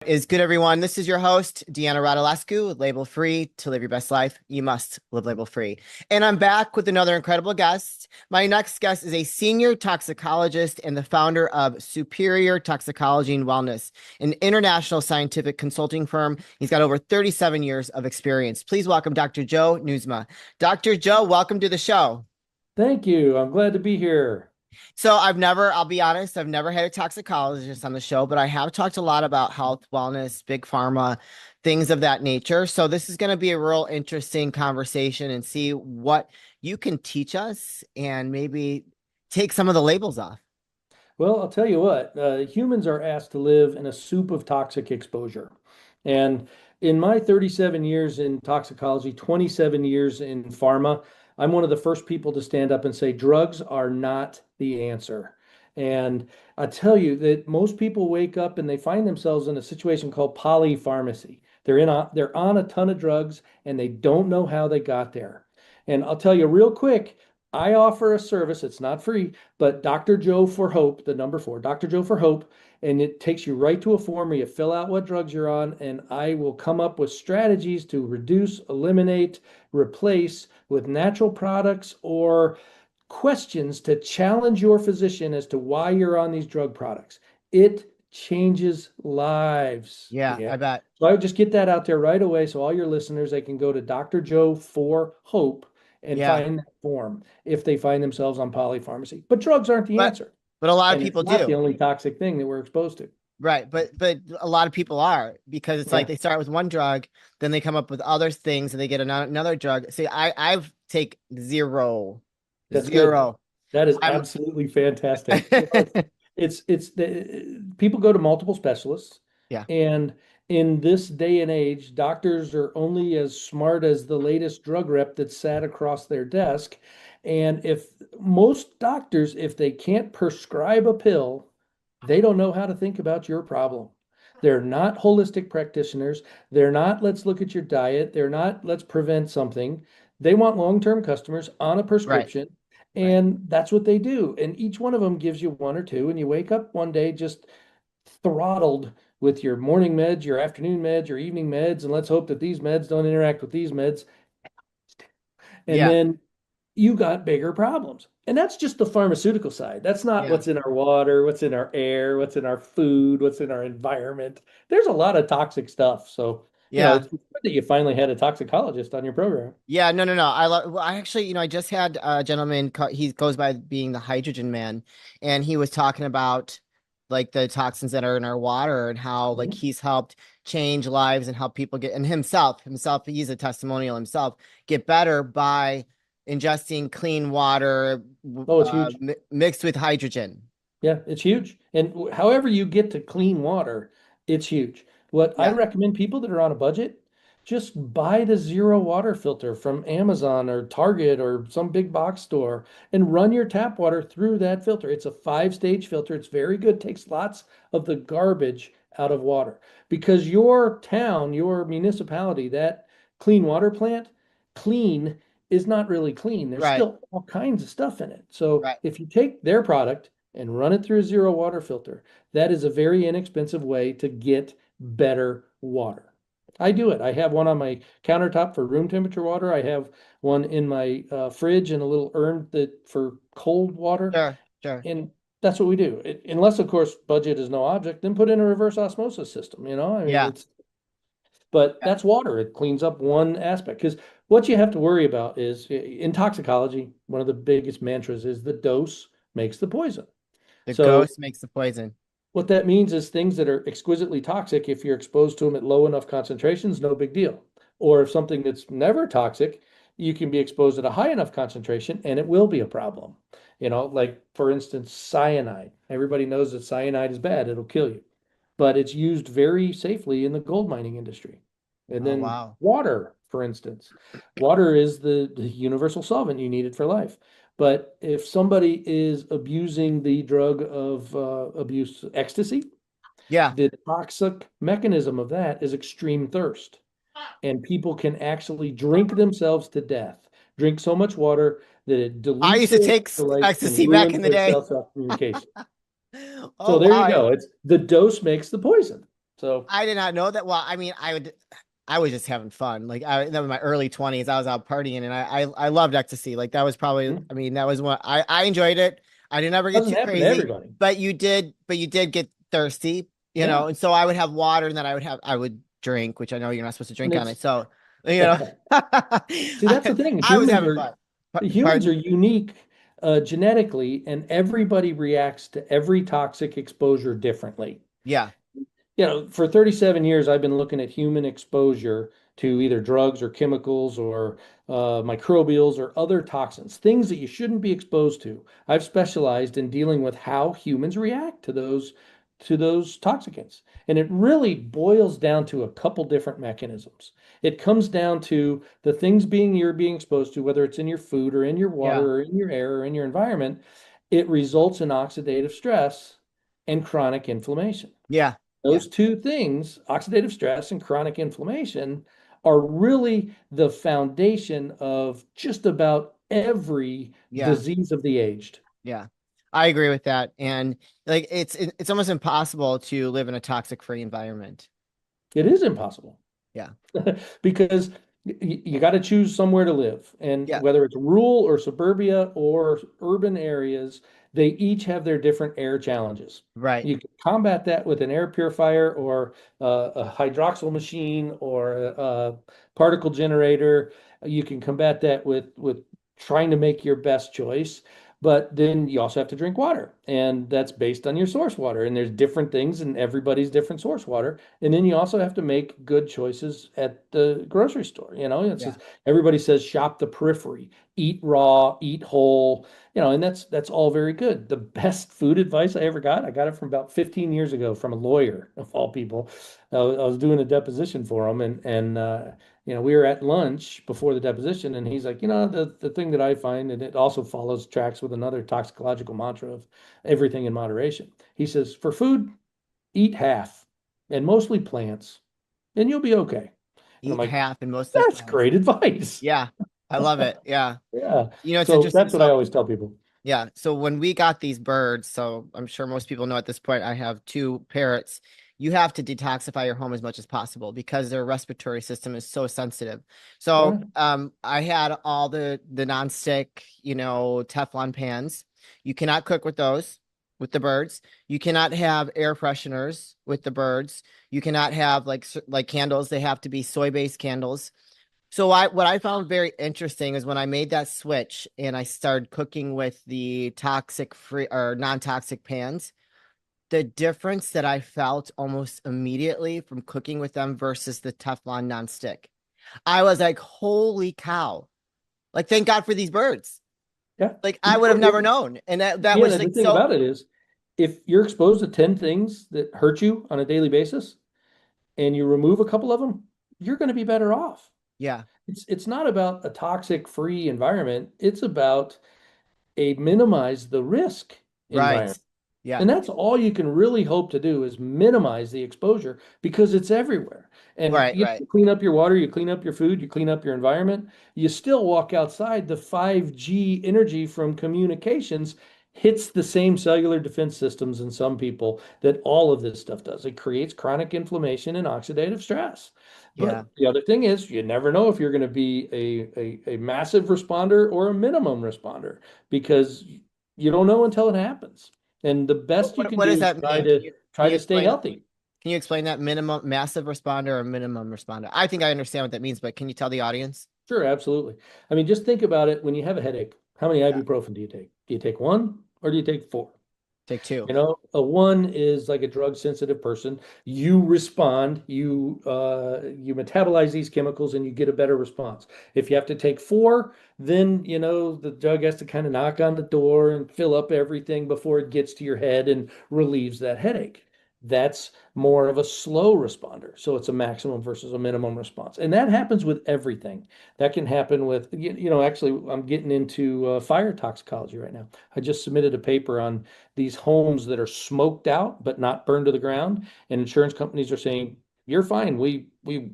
Is good, everyone. This is your host, Deanna Radulescu, with Label Free. To live your best life, you must live label free. And I'm back with another incredible guest. My next guest is a senior toxicologist and the founder of Superior Toxicology and Wellness, an international scientific consulting firm. He's got over 37 years of experience. Please welcome Dr. Joe Nieusma. Dr. Joe, welcome to the show. Thank you. I'm glad to be here. So I'll be honest, I've never had a toxicologist on the show, but I have talked a lot about health, wellness, big pharma, things of that nature. So this is going to be a real interesting conversation and see what you can teach us and maybe take some of the labels off. Well, I'll tell you what, humans are asked to live in a soup of toxic exposure. And in my 37 years in toxicology, 27 years in pharma, I'm one of the first people to stand up and say drugs are not the answer. And I tell you that most people wake up and they find themselves in a situation called polypharmacy. They're on a ton of drugs and they don't know how they got there. And I'll tell you real quick, I offer a service, it's not free, but Dr. Joe for Hope, the number four, Dr. Joe for Hope, and it takes you right to a form where you fill out what drugs you're on, and I will come up with strategies to reduce, eliminate, replace with natural products or questions to challenge your physician as to why you're on these drug products. It changes lives. Yeah, Yeah. I bet. So I would just get that out there right away so all your listeners, they can go to Dr. Joe for Hope and Yeah. find that form if they find themselves on polypharmacy. But drugs aren't the But answer. but a lot of And it's people not the do. only toxic thing that we're exposed to. Right. But a lot of people are because it's like Yeah, they start with one drug, then they come up with other things and they get another drug. See, I've take zero, that's good. zero. That is I'm absolutely fantastic. It's the people go to multiple specialists, yeah. and in this day and age, doctors are only as smart as the latest drug rep that sat across their desk. And if most doctors, if they can't prescribe a pill, they don't know how to think about your problem. They're not holistic practitioners. They're not, let's look at your diet. They're not, let's prevent something. They want long-term customers on a Right. prescription. Right. And that's what they do. And each one of them gives you one or two, and you wake up one day just throttled with your morning meds, your afternoon meds, your evening meds, and let's hope that these meds don't interact with these meds. And Yeah. then you got bigger problems. And that's just the pharmaceutical side. That's not Yeah. what's in our water, what's in our air, what's in our food, what's in our environment. There's a lot of toxic stuff. So, Yeah. it's good that you finally had a toxicologist on your program. Yeah. No, no, no. I love, well, I actually, I just had a gentleman, he goes by being the hydrogen man, and he was talking about like the toxins that are in our water and how like Mhm. he's helped change lives and help people get, and himself, he's a testimonial himself, get better by ingesting clean water Oh, it's huge. mixed with hydrogen. Yeah, it's huge. And however you get to clean water, it's huge. What I Yeah. recommend people that are on a budget, just buy the zero water filter from Amazon or Target or some big box store and run your tap water through that filter. It's a five-stage filter. It's very good. Takes lots of the garbage out of water because your town, your municipality, that clean water plant, clean is not really clean. There's Right. still all kinds of stuff in it. So Right. if you take their product and run it through a zero water filter, that is a very inexpensive way to get better water. I do it. I have one on my countertop for room temperature water. I have one in my fridge and a little urn that for cold water. Sure. Sure. And that's what we do. Unless, of course, budget is no object, then put in a reverse osmosis system. I mean, Yeah. but Yeah. that's water. It cleans up one aspect. Because what you have to worry about is in toxicology, one of the biggest mantras is the dose makes the poison. The So ghost makes the poison. what that means is things that are exquisitely toxic, if you're exposed to them at low enough concentrations, no big deal. Or if something that's never toxic, you can be exposed at a high enough concentration and it will be a problem. Like for instance, cyanide. Everybody knows that cyanide is bad, it'll kill you. But it's used very safely in the gold mining industry. And Oh, then wow. water, for instance. Water is the universal solvent you need it for life. But if somebody is abusing the drug of abuse, ecstasy, Yeah. the toxic mechanism of that is extreme thirst. And people can actually drink themselves to death, drink so much water that it I dilutes used to their take electrolytes and ecstasy back in ruins the their day. cell communication. Oh, So there you wow. go. It's the dose makes the poison. So, I did not know that. Well, I mean, I was just having fun. Like that was my early 20s. I was out partying and I loved ecstasy. Like that was probably, hmm, I mean, that was what I enjoyed it. I didn't ever get doesn't too happen to crazy, everybody. but you did get thirsty, you Yeah. know, and so I would have water and then I would drink, which I know you're not supposed to And drink on it. it's, So, you know, see, that's the thing. I was having fun. Humans Pardon? are unique genetically, and everybody reacts to every toxic exposure differently. Yeah. For 37 years, I've been looking at human exposure to either drugs or chemicals or microbials or other toxins, things that you shouldn't be exposed to. I've specialized in dealing with how humans react to those toxicants. And it really boils down to a couple different mechanisms. It comes down to the things you're being exposed to, whether it's in your food or in your Yeah. water or in your air or in your environment, it results in oxidative stress and chronic inflammation. Yeah. Yeah. Those two things, oxidative stress and chronic inflammation, are really the foundation of just about every Yeah. disease of the aged. Yeah. I agree with that. And like it's almost impossible to live in a toxic free environment. It is impossible Yeah. because you got to choose somewhere to live. And Yeah. whether it's rural or suburbia or urban areas, they each have their different air challenges. Right. You can combat that with an air purifier or a hydroxyl machine or a particle generator. You can combat that with trying to make your best choice. But then you also have to drink water, and that's based on your source water. And there's different things in everybody's different source water. And then you also have to make good choices at the grocery store. Yeah. Everybody says shop the periphery, eat raw, eat whole, and that's all very good. The best food advice I ever got, I got it from about 15 years ago from a lawyer of all people. I was doing a deposition for him, and we were at lunch before the deposition, and he's like, the thing that I find, and it also follows tracks with another toxicological mantra of everything in moderation. He says, for food, eat half and mostly plants, and you'll be okay. And I'm Eat like, half and mostly that's plants. great advice. Yeah. I love it. Yeah. Yeah. You know, it's So interesting. that's what I So always tell people. yeah. So when we got these birds, so I'm sure most people know at this point, I have two parrots. You have to detoxify your home as much as possible because their respiratory system is so sensitive. Yeah. So I had all the nonstick, you know, Teflon pans. You cannot cook with those with the birds. You cannot have air fresheners with the birds. You cannot have like candles. They have to be soy-based candles. So what I found very interesting is when I made that switch and I started cooking with the toxic free or non-toxic pans, the difference that I felt almost immediately from cooking with them versus the Teflon non-stick. I was like, holy cow. Like, thank God for these birds. Yeah. Like I You would know, have never known. And that yeah, was and the like thing so about it is, if you're exposed to 10 things that hurt you on a daily basis and you remove a couple of them, you're going to be better off. yeah, It's not about a toxic free environment. It's about a minimize the risk right. environment. Yeah, And that's all you can really hope to do is minimize the exposure because it's everywhere. And right, right. you clean up your water, you clean up your food, you clean up your environment, you still walk outside. The 5G energy from communications hits the same cellular defense systems in some people that all of this stuff does. It creates chronic inflammation and oxidative stress. Yeah. But the other thing is, you never know if you're going to be a massive responder or a minimum responder because you don't know until it happens. And the best you can What does do is that mean? Can try you to stay explain healthy. can you explain that minimum massive responder or minimum responder? I think I understand what that means, but can you tell the audience? Sure, absolutely. I mean, just think about it. When you have a headache, how many Yeah. ibuprofen do you take? Do you take one or do you take four? Take two. A one is like a drug sensitive person. You respond, you metabolize these chemicals and you get a better response. If you have to take four, then the drug has to kind of knock on the door and fill up everything before it gets to your head and relieves that headache. That's more of a slow responder. So it's a maximum versus a minimum response. And that happens with everything. That can happen with, actually, I'm getting into fire toxicology right now. I just submitted a paper on these homes that are smoked out but not burned to the ground, and insurance companies are saying you're fine. We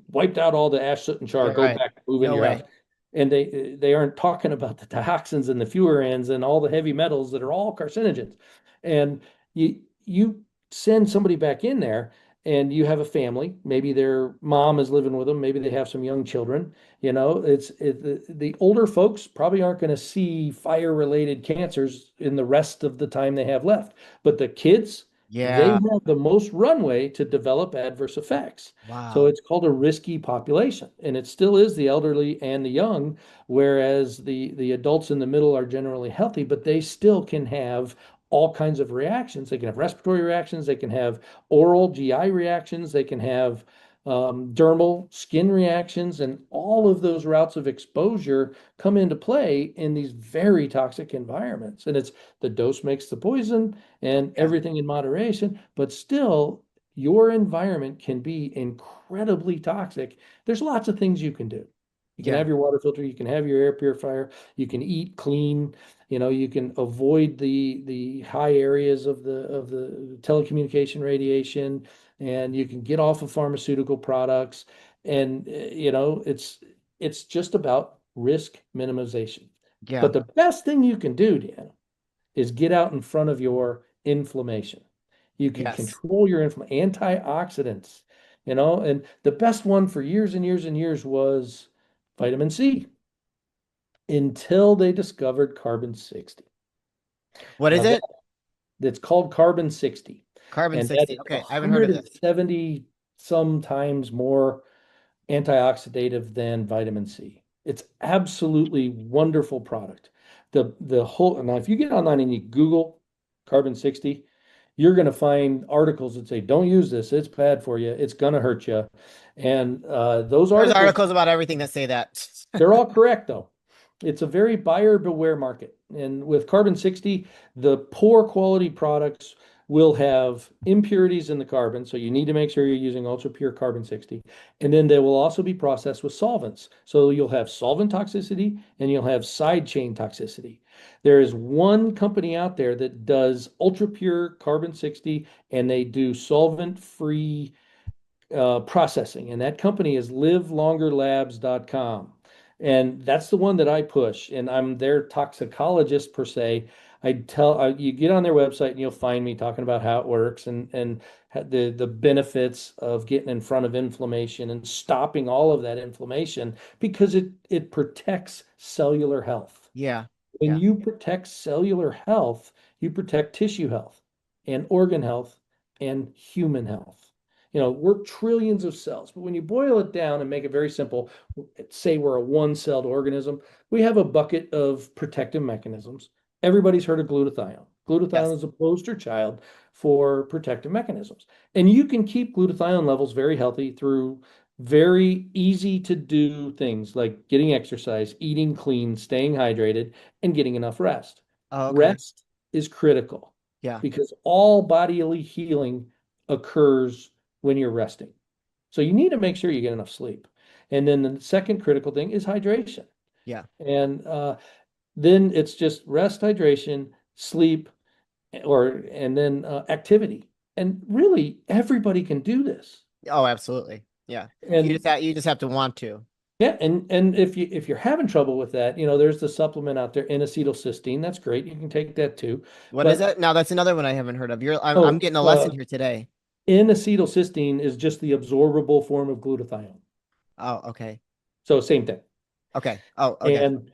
wiped out all the ash, soot, and char. Right, Go right. back, move into No your house. way. And they aren't talking about the dioxins and the furans and all the heavy metals that are all carcinogens. And you send somebody back in there, and you have a family, maybe their mom is living with them, maybe they have some young children, the older folks probably aren't going to see fire-related cancers in the rest of the time they have left. But the kids, they Yeah. have the most runway to develop adverse effects. So Wow. it's called a risky population, and it still is the elderly and the young, whereas the adults in the middle are generally healthy, but they still can have all kinds of reactions. They can have respiratory reactions, they can have oral GI reactions, they can have dermal skin reactions, and all of those routes of exposure come into play in these very toxic environments. And it's the dose makes the poison and Yeah. everything in moderation, but still, your environment can be incredibly toxic. There's lots of things you can do. You can Yeah. have your water filter, you can have your air purifier, you can eat clean, you can avoid the high areas of the telecommunication radiation, and you can get off of pharmaceutical products. And it's just about risk minimization. Yeah. But the best thing you can do, Deanna, is get out in front of your inflammation. You can Yes. control your antioxidants, and the best one for years and years and years was vitamin C until they discovered carbon-60. What is Now it? that's called carbon-60, and that Carbon-60. is Okay. I haven't heard of this. 170 sometimes more antioxidative than vitamin C. It's absolutely wonderful product. The whole now, if you get online and you Google carbon-60, you're going to find articles that say, "Don't use this; it's bad for you. It's going to hurt you." And those There's articles, articles about everything that say that. they're all correct, though. It's a very buyer beware market. And with carbon-60, the poor quality products will have impurities in the carbon. So you need to make sure you're using ultra pure carbon-60. And then they will also be processed with solvents. So you'll have solvent toxicity and you'll have side chain toxicity. There is one company out there that does ultra pure carbon-60, and they do solvent free processing, and that company is livelongerlabs.com. And that's the one that I push, and I'm their toxicologist per se. You get on their website and you'll find me talking about how it works, and the benefits of getting in front of inflammation and stopping all of that inflammation, because it protects cellular health. Yeah. When Yeah. you protect cellular health, you protect tissue health and organ health and human health. We're trillions of cells, but when you boil it down and make it very simple, say we're a one-celled organism, we have a bucket of protective mechanisms. Everybody's heard of glutathione. Glutathione Yes. is a poster child for protective mechanisms. And you can keep glutathione levels very healthy through very easy to do things like getting exercise, eating clean, staying hydrated, and getting enough rest. Oh, okay. Rest is critical Yeah. because all bodily healing occurs when you're resting. So you need to make sure you get enough sleep. And then the second critical thing is hydration. Yeah. And then it's just rest, hydration, sleep, and then activity. And really, everybody can do this. Oh, absolutely. Yeah. And You just have to want to. yeah, and if you're having trouble with that, there's the supplement out there, N-acetylcysteine. That's great. You can take that too. What is But it? Now that's another one I haven't heard of. I'm oh, getting a lesson here today. N-acetylcysteine is just the absorbable form of glutathione. Oh, okay. So same thing. Okay. Oh, okay. And,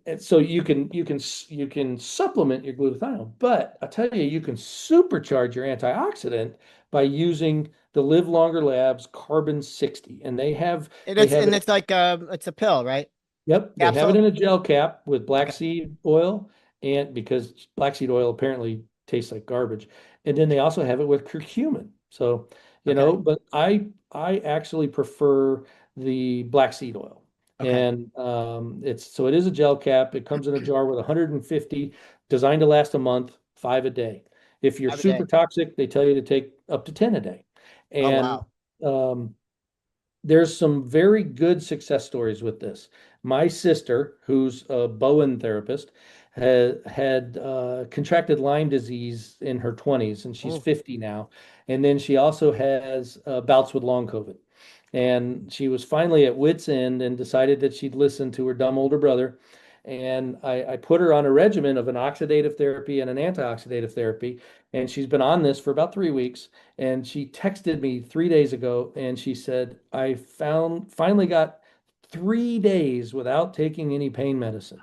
and so you can supplement your glutathione, but I tell you, you can supercharge your antioxidant by using the Live Longer Labs Carbon-60, and they have And it. it's like it's a pill, right? Yep, they have it Capsule? in a gel cap with black Okay. seed oil, and because black seed oil apparently tastes like garbage. And then they also have it with curcumin. So, Okay. but I actually prefer the black seed oil. Okay. And it is a gel cap. It comes in a jar with 150, designed to last a month, 5 a day. If you're Have a super day. toxic, they tell you to take up to 10 a day. Oh, And wow. um, there's some very good success stories with this. My sister, who's a Bowen therapist, had contracted Lyme disease in her 20s, and she's Oh, 50 now. And then she also has bouts with long COVID. And she was finally at wit's end and decided that she'd listen to her dumb older brother And I put her on a regimen of an oxidative therapy and an antioxidative therapy. And she's been on this for about 3 weeks. And she texted me 3 days ago and she said, I finally got 3 days without taking any pain medicine.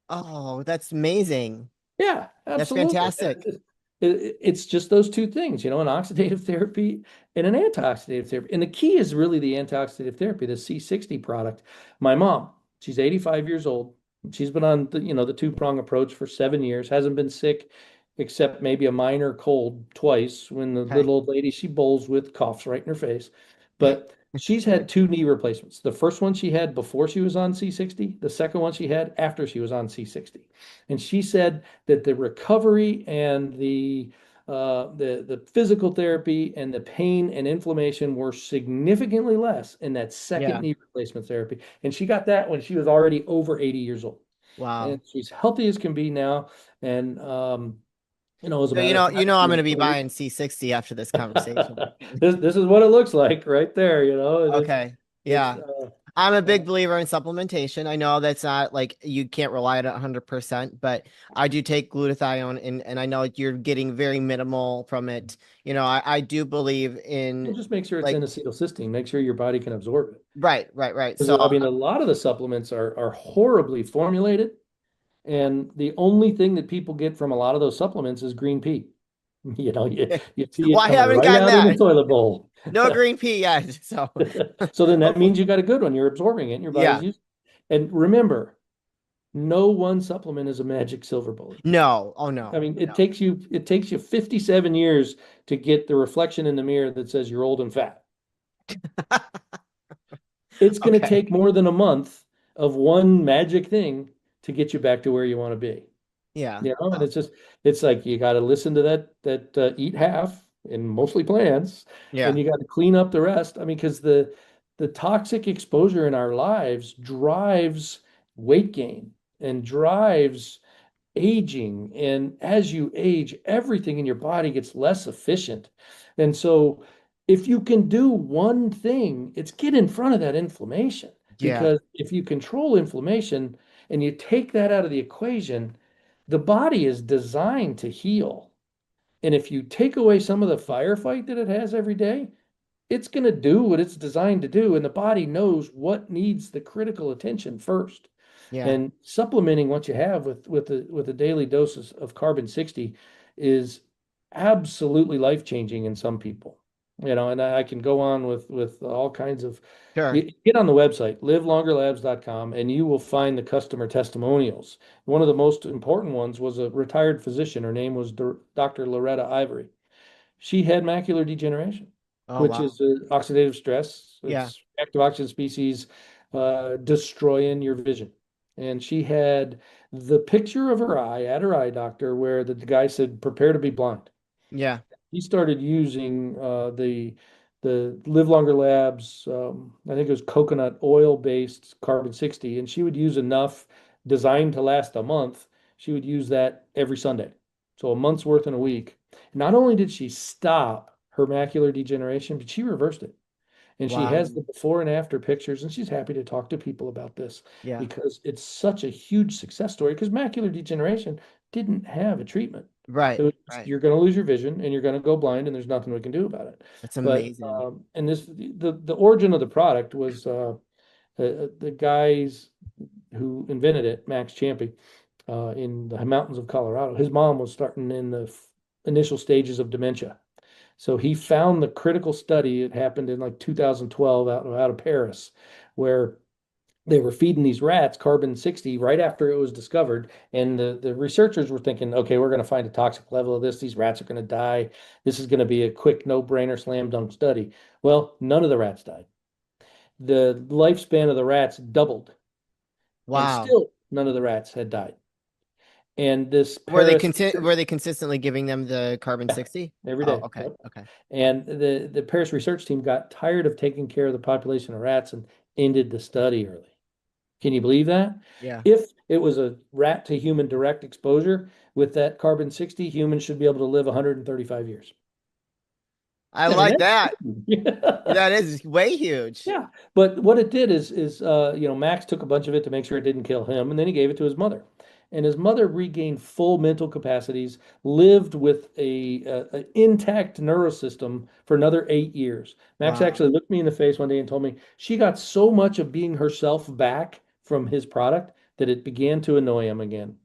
Oh, that's amazing. Yeah, That's absolutely. fantastic. It's just those two things, an oxidative therapy and an antioxidative therapy. And the key is really the antioxidative therapy, the C60 product. My mom, she's 85 years old. She's been on the two-prong approach for 7 years, hasn't been sick except maybe a minor cold twice when the Okay. little old lady she bowls with coughs right in her face. But she's had two knee replacements. The first one she had before she was on C60, the second one she had after she was on C60. And she said that the recovery and the physical therapy and the pain and inflammation were significantly less in that second Yeah. knee replacement therapy. And she got that when she was already over 80 years old. And Wow. she's healthy as can be now. And as a So matter of fact, I'm going to be buying C60 after this conversation. this is what it looks like right there, and Okay. it's Yeah. I'm a uh, big believer in supplementation. I know that's not like you can't rely on it 100%, but I do take glutathione and I know you're getting very minimal from it. I do believe well, in just make sure it's like, in acetylcysteine. Make sure your body can absorb it. right, right, right. Because So, I mean, a lot of the supplements are horribly formulated, and the only thing that people get from a lot of those supplements is green pea. You see well, it I coming haven't right gotten out in the that. toilet bowl. No green pea yet. So, So then that hopefully, means you got a good one. You're absorbing it, and your body's yeah. using it. And remember, no one supplement is a magic silver bullet. No. Oh, I no. mean, it takes you 57 years to get the reflection in the mirror that says you're old and fat. No. It's going to Okay. take more than a month of one magic thing to get you back to where you want to be. Yeah. And it's like you got to listen to that eat half and mostly plants, and Yeah. you got to clean up the rest. I mean, because the toxic exposure in our lives drives weight gain and drives aging. And as you age, everything in your body gets less efficient. And so, if you can do one thing, it's get in front of that inflammation. Yeah. Because if you control inflammation and you take that out of the equation, the body is designed to heal. And if you take away some of the firefight that it has every day, it's going to do what it's designed to do. And the body knows what needs the critical attention first. Yeah. And supplementing what you have with a daily doses of carbon-60 is absolutely life-changing in some people. And I can go on with all kinds of Sure. get on the website, livelongerlabs.com, and you will find the customer testimonials. One of the most important ones was a retired physician. Her name was Dr. Loretta Ivory. She had macular degeneration, Oh, which wow. is oxidative stress. Yeah. It's active oxygen species destroying your vision. And she had the picture of her eye at her eye doctor where the guy said, prepare to be blind. Yeah. He started using the Live Longer Labs, I think it was coconut oil based carbon-60, and she would use enough designed to last a month. She would use that every Sunday. So a month's worth in a week. Not only did she stop her macular degeneration, but she reversed it. And she Wow. has the before and after pictures, and she's happy to talk to people about this Yeah. because it's such a huge success story. Because macular degeneration didn't have a treatment. Right. It was just, Right. you're going to lose your vision and you're going to go blind, and there's nothing we can do about it. That's But amazing. and the origin of the product was the guys who invented it, Max Champy, in the mountains of Colorado. His mom was starting in the initial stages of dementia. So he found the critical study. It happened in like 2012 out of Paris, where they were feeding these rats carbon-60 right after it was discovered. And the researchers were thinking, okay, we're going to find a toxic level of this. These rats are going to die. This is going to be a quick no-brainer slam dunk study. Well, none of the rats died. The lifespan of the rats doubled, and Wow. still none of the rats had died. And this Paris Were they consistently giving them the carbon-60? every Oh, day. okay. Yep. Okay. And the Paris research team got tired of taking care of the population of rats and ended the study early. Can you believe that? Yeah. If it was a rat to human direct exposure with that carbon-60, humans should be able to live 135 years. I I mean, like that's that. yeah. That is way huge. Yeah, but what it did is Max took a bunch of it to make sure it didn't kill him, and then he gave it to his mother. And his mother regained full mental capacities, lived with a intact neurosystem for another 8 years. Max Wow. actually looked me in the face one day and told me she got so much of being herself back from his product that it began to annoy him again.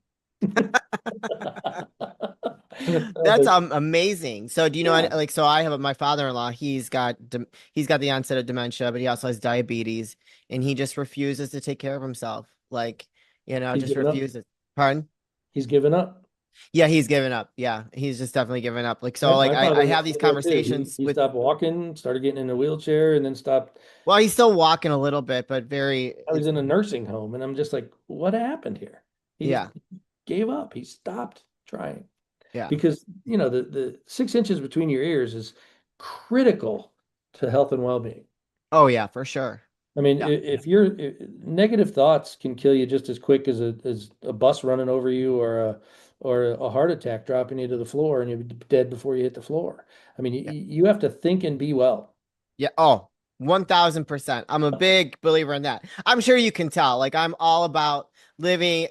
That's But amazing. So do you know yeah, like so I have my father-in-law, he's got the onset of dementia, but he also has diabetes and he just refuses to take care of himself. Like, he's just given up. refuses. Pardon? He's given up. Yeah, he's given up. Yeah, he's just definitely given up. Like so Yep, like my I father-in-law have these did that too. conversations He with stopped walking, started getting in a wheelchair, and then stopped. well, he's still walking a little bit, but very I was it's in a nursing home, and I'm just like, what happened here? He just yeah, gave up. He stopped trying yeah. because the 6 inches between your ears is critical to health and well-being. Oh yeah, for sure. I mean, Yeah. if your negative thoughts can kill you just as quick as a bus running over you or a heart attack dropping you to the floor and you're dead before you hit the floor. I mean, Yeah. you have to think and be well. Yeah. Oh, 1000%. I'm a big believer in that. I'm sure you can tell. Like I'm all about living,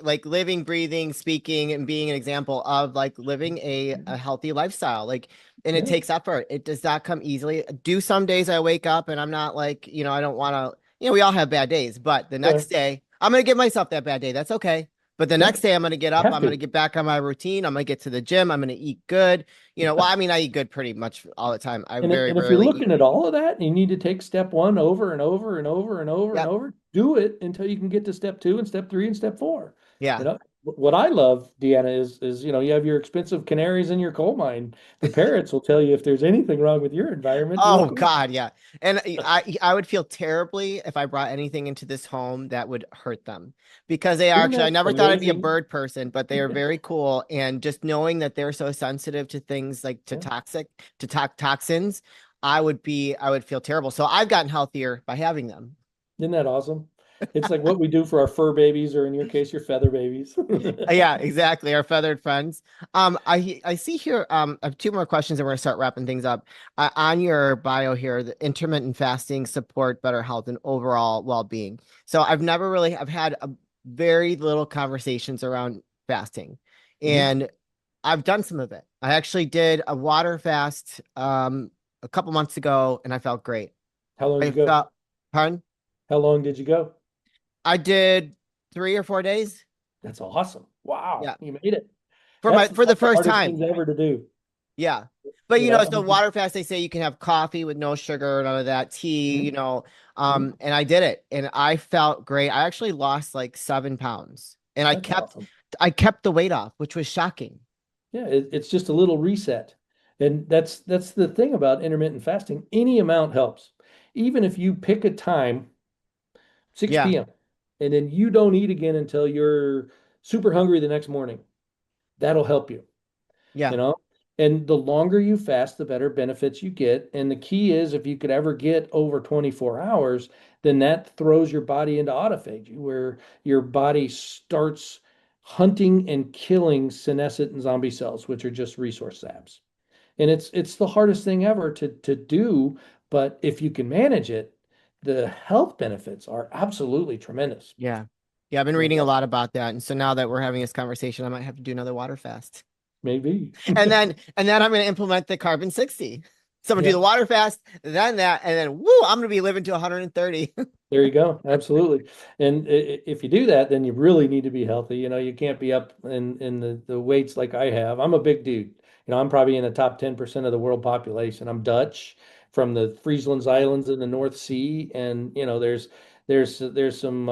breathing, speaking, and being an example of like living a healthy lifestyle. Like, and it Yeah. takes effort. It does not come easily. Do some days I wake up and I'm not like, I don't want to, we all have bad days, but the Yeah. next day I'm going to give myself that bad day. That's okay. But the Yeah. next day I'm going to get You up. have I'm going to to. get back on my routine. I'm going to get to the gym. I'm going to eat good. Well, I mean, I eat good pretty much all the time. I very And if you're rarely eat. looking at all of that, and you need to take step one over and over and over and over and Yep. over, do it until you can get to step two and step three and step four. Yeah. What I love, Deanna, is you have your expensive canaries in your coal mine. The parrots will tell you if there's anything wrong with your environment real Oh quick. God, yeah. And I would feel terribly if I brought anything into this home that would hurt them because they are Isn't actually I that never thought I'd be a amazing? bird person, but they are very cool. And just knowing that they're so sensitive to things like to Yeah. toxic to toxins, I would feel terrible. So I've gotten healthier by having them. Isn't that awesome? It's like what we do for our fur babies, or in your case, your feather babies. Yeah, exactly. Our feathered friends. I see here. I have two more questions, and we're gonna start wrapping things up. On your bio here, the intermittent fasting support better health and overall well-being. So I've had a very little conversations around fasting, Mhm. and I've done some of it. I actually did a water fast a couple months ago, and I felt great. How long did I you go? felt, pardon? How long did you go? I did 3 or 4 days. That's awesome. Wow, Yeah, you made it. for That's my that's for the the first hardest time. things ever to do. Yeah. But I so mean, water fast, they say you can have coffee with no sugar, none of that, tea, mhm, mhm. and I did it and I felt great. I actually lost like 7 pounds and That's awesome. I kept the weight off, which was shocking. Yeah, it's just a little reset. And that's the thing about intermittent fasting. Any amount helps. Even if you pick a time, Yeah. 6 p.m., and then you don't eat again until you're super hungry the next morning, that'll help you. you Yeah. know? And the longer you fast, the better benefits you get. And the key is if you could ever get over 24 hours, then that throws your body into autophagy, where your body starts hunting and killing senescent and zombie cells, which are just resource zaps. And it's the hardest thing ever to do, but if you can manage it, the health benefits are absolutely tremendous. Yeah. Yeah, I've been reading a lot about that. And so now that we're having this conversation, I might have to do another water fast. Maybe. And then I'm going to implement the carbon-60. So I'm going to do Yeah. the water fast, then that, and then woo, I'm going to be living to 130. There you go. Absolutely. And if you do that, then you really need to be healthy. You can't be up in the weights like I have. I'm a big dude. I'm probably in the top 10% of the world population. I'm Dutch from the Friesland Islands in the North Sea. And, there's some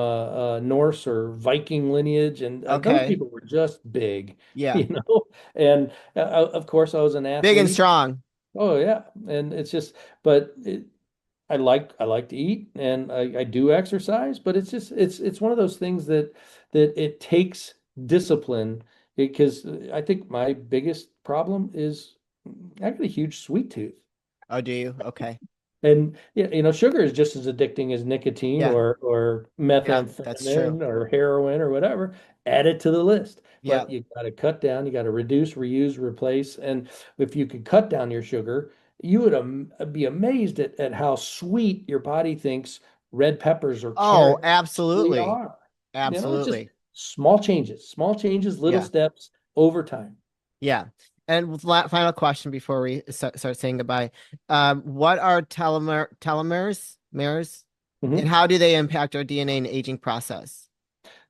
Norse or Viking lineage. And those Okay. people were just big, Yeah. you know. And of course, I was an Big and athlete. strong. Oh, yeah. And it's just, but I like to eat and I do exercise, but it's one of those things that it takes discipline because I think my biggest problem is I got a huge sweet tooth. Oh, do you? Okay. And yeah, sugar is just as addicting as nicotine Yeah. or Yeah, that's true. methamphetamine or heroin or whatever. Add it to the list. Yeah. But you got to cut down, you got to reduce, reuse, replace. And if you could cut down your sugar, you would be amazed at how sweet your body thinks red peppers or Oh, carrots really absolutely. are. It's just Absolutely. small changes, little Yeah. steps over time. Yeah. And with final question before we start saying goodbye. What are telomeres, and Mhm. how do they impact our DNA and aging process?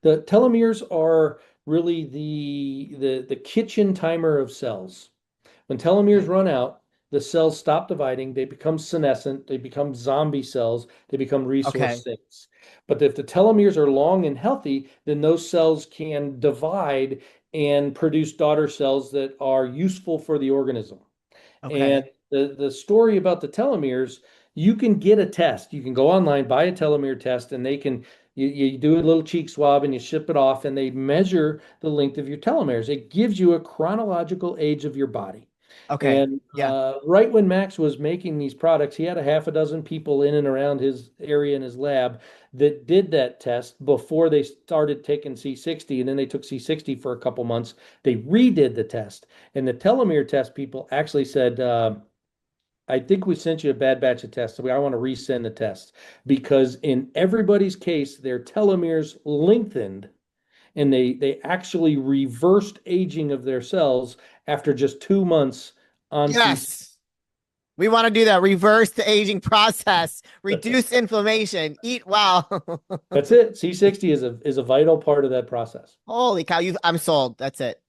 The telomeres are really the kitchen timer of cells. When telomeres Okay. run out, the cells stop dividing, they become senescent, they become zombie cells, they become resource Okay. sinks. But if the telomeres are long and healthy, then those cells can divide and produce daughter cells that are useful for the organism. And Okay. the story about the telomeres, you can get a test. You can go online, buy a telomere test, and you do a little cheek swab and you ship it off, and they measure the length of your telomeres. It gives you a chronological age of your body. Okay. And Yeah. right when Max was making these products, he had a half a dozen people in and around his area in his lab that did that test before they started taking C60, and then they took C60 for a couple months. They redid the test, and the telomere test people actually said, I think we sent you a bad batch of tests, so I want to resend the test because in everybody's case, their telomeres lengthened and they actually reversed aging of their cells after just 2 months on C. Yes. We want to do that. Reverse the aging process, reduce inflammation, eat well. That's it. C60 is a vital part of that process. Holy cow, I'm sold. That's it.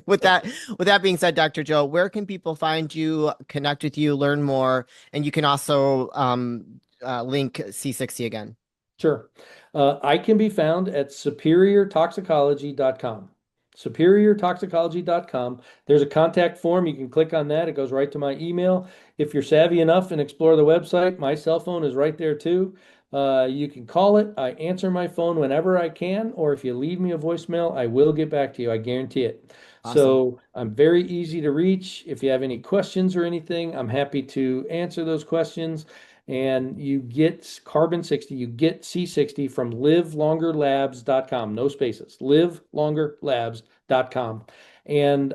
With that, with that being said, Dr. Joe, where can people find you, connect with you, learn more, and you can also link C60 again. Sure. I can be found at superiortoxicology.com. Superiortoxicology.com. There's a contact form. You can click on that. It goes right to my email. If you're savvy enough and explore the website, my cell phone is right there too. You can call it. I answer my phone whenever I can, or if you leave me a voicemail, I will get back to you. I guarantee it. Awesome. So I'm very easy to reach. If you have any questions or anything, I'm happy to answer those questions. And you get Carbon-60, you get C60 from livelongerlabs.com, no spaces, livelongerlabs.com. And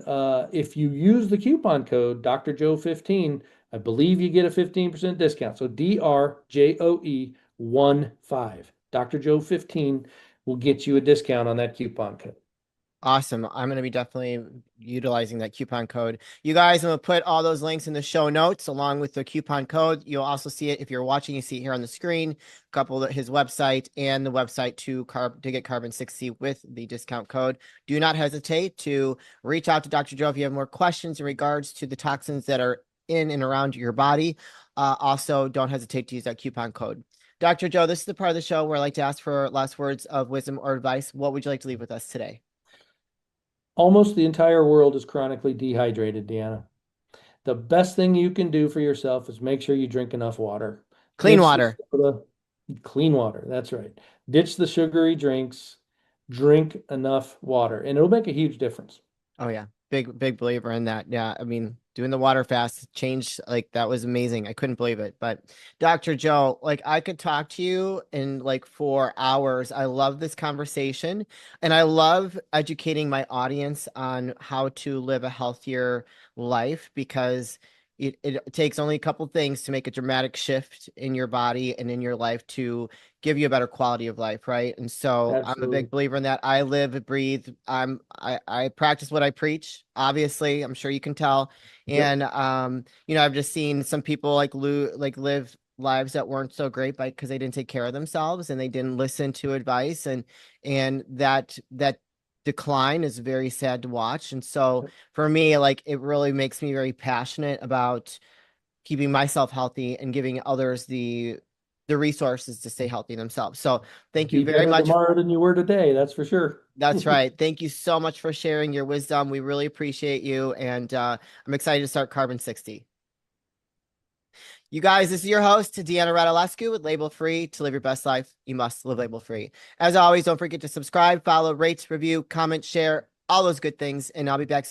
if you use the coupon code Dr. Joe 15, I believe you get a 15% discount. So DRJOE15. Dr. Joe 15 will get you a discount on that coupon code. Awesome. I'm going to be definitely utilizing that coupon code. You guys, I'm going to put all those links in the show notes along with the coupon code. You'll also see it if you're watching, you see it here on the screen, a couple of his website and the website to get Carbon-60 with the discount code. Do not hesitate to reach out to Dr. Joe if you have more questions in regards to the toxins that are in and around your body. Also, don't hesitate to use that coupon code. Dr. Joe, this is the part of the show where I like to ask for last words of wisdom or advice. What would you like to leave with us today? Almost the entire world is chronically dehydrated, Deanna. The best thing you can do for yourself is make sure you drink enough water. Clean Ditch the water. soda, clean water. That's right. Ditch the sugary drinks. Drink enough water, and it'll make a huge difference. Oh yeah. Big believer in that. Yeah. I mean, doing the water fast changed, like that was amazing. I couldn't believe it. But Dr. Joe, like I could talk to you in like 4 hours. I love this conversation and I love educating my audience on how to live a healthier life because it takes only a couple things to make a dramatic shift in your body and in your life to give you a better quality of life, right? And so I'm a big Absolutely. believer in that. I live, breathe. I practice what I preach. Obviously, I'm sure you can tell. Yep. And I've just seen some people live lives that weren't so great because they didn't take care of themselves and they didn't listen to advice and that decline is very sad to watch. And so for me, like it really makes me very passionate about keeping myself healthy and giving others the resources to stay healthy themselves. So thank you Be very better much. tomorrow than you were today. That's for sure. That's right. Thank you so much for sharing your wisdom. We really appreciate you. And I'm excited to start Carbon-60. You guys, this is your host, Deanna Radulescu with Label Free. To live your best life, you must live label free. As always, don't forget to subscribe, follow, rate, review, comment, share, all those good things. And I'll be back